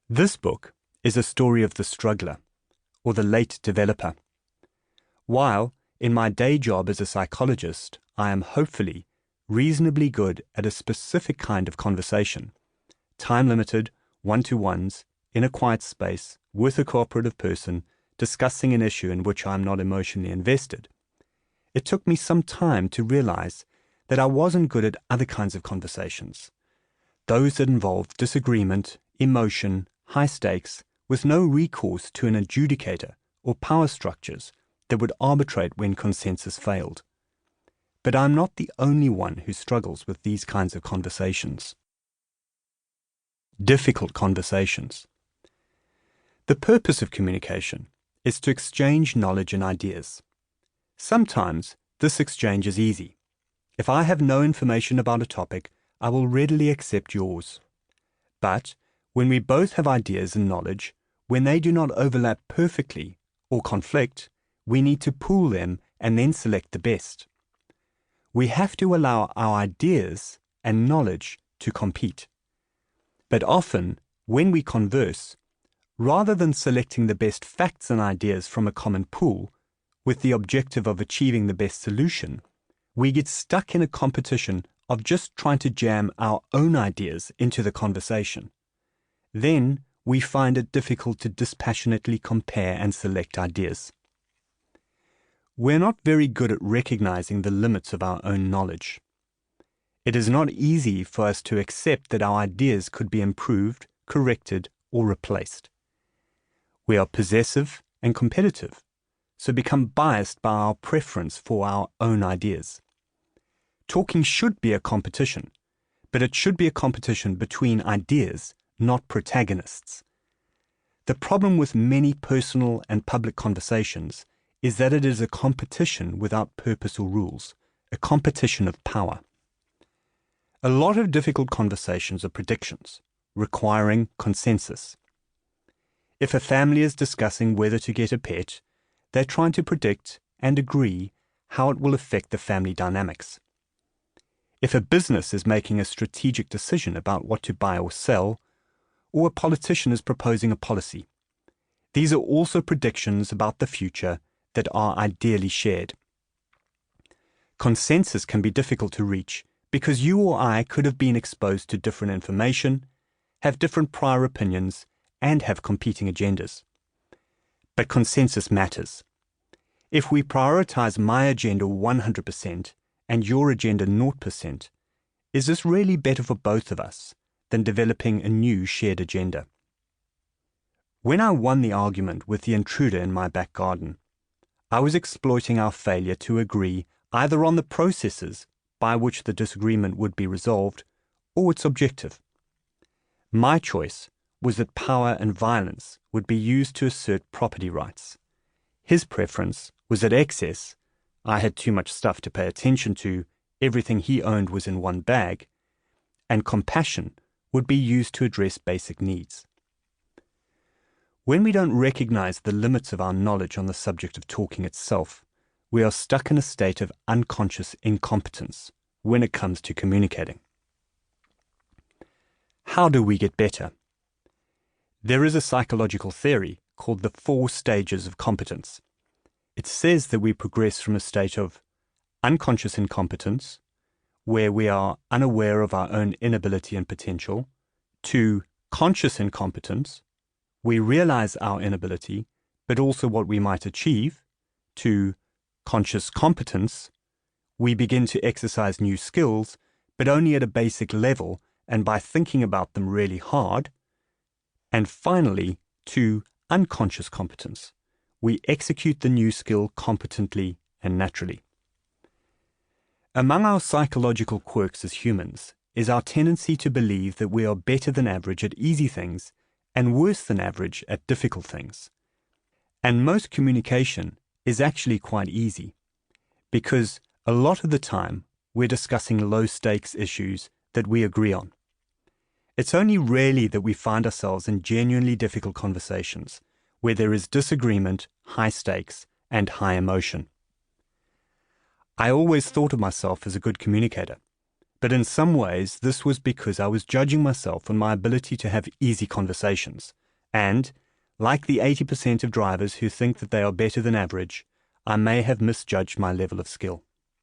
This book is a story of the struggler, or the late developer. While, in my day job as a psychologist, I am hopefully reasonably good at a specific kind of conversation, time-limited, one-to-ones, in a quiet space, with a cooperative person, discussing an issue in which I am not emotionally invested. It took me some time to realize that I wasn't good at other kinds of conversations, those that involved disagreement, emotion, high stakes, with no recourse to an adjudicator or power structures that would arbitrate when consensus failed. But I'm not the only one who struggles with these kinds of conversations. Difficult conversations. The purpose of communication is to exchange knowledge and ideas. Sometimes this exchange is easy. If I have no information about a topic, I will readily accept yours. But when we both have ideas and knowledge, when they do not overlap perfectly or conflict, we need to pool them and then select the best. We have to allow our ideas and knowledge to compete. But often, when we converse, rather than selecting the best facts and ideas from a common pool with the objective of achieving the best solution, we get stuck in a competition of just trying to jam our own ideas into the conversation. Then we find it difficult to dispassionately compare and select ideas. We're not very good at recognizing the limits of our own knowledge. It is not easy for us to accept that our ideas could be improved, corrected, or replaced. We are possessive and competitive, so become biased by our preference for our own ideas. Talking should be a competition, but it should be a competition between ideas, not protagonists. The problem with many personal and public conversations is that it is a competition without purpose or rules, a competition of power. A lot of difficult conversations are predictions, requiring consensus. If a family is discussing whether to get a pet, they're trying to predict and agree how it will affect the family dynamics. If a business is making a strategic decision about what to buy or sell, or a politician is proposing a policy, these are also predictions about the future that are ideally shared. Consensus can be difficult to reach because you or I could have been exposed to different information, have different prior opinions, and have competing agendas. But consensus matters. If we prioritize my agenda 100% and your agenda 0%, is this really better for both of us than developing a new shared agenda? When I won the argument with the intruder in my back garden, I was exploiting our failure to agree either on the processes by which the disagreement would be resolved or its objective. My choice was that power and violence would be used to assert property rights. His preference was that excess, I had too much stuff to pay attention to, everything he owned was in one bag, and compassion would be used to address basic needs. When we don't recognize the limits of our knowledge on the subject of talking itself, we are stuck in a state of unconscious incompetence when it comes to communicating. How do we get better? There is a psychological theory called the 4 stages of competence. It says that we progress from a state of unconscious incompetence, where we are unaware of our own inability and potential, to conscious incompetence, we realize our inability, but also what we might achieve, to conscious competence, we begin to exercise new skills, but only at a basic level and by thinking about them really hard, and finally, to unconscious competence. We execute the new skill competently and naturally. Among our psychological quirks as humans is our tendency to believe that we are better than average at easy things and worse than average at difficult things. And most communication is actually quite easy, because a lot of the time we're discussing low-stakes issues that we agree on. It's only rarely that we find ourselves in genuinely difficult conversations where there is disagreement, high stakes, and high emotion. I always thought of myself as a good communicator, But in some ways, this was because I was judging myself on my ability to have easy conversations. And, like the 80% of drivers who think that they are better than average, I may have misjudged my level of skill.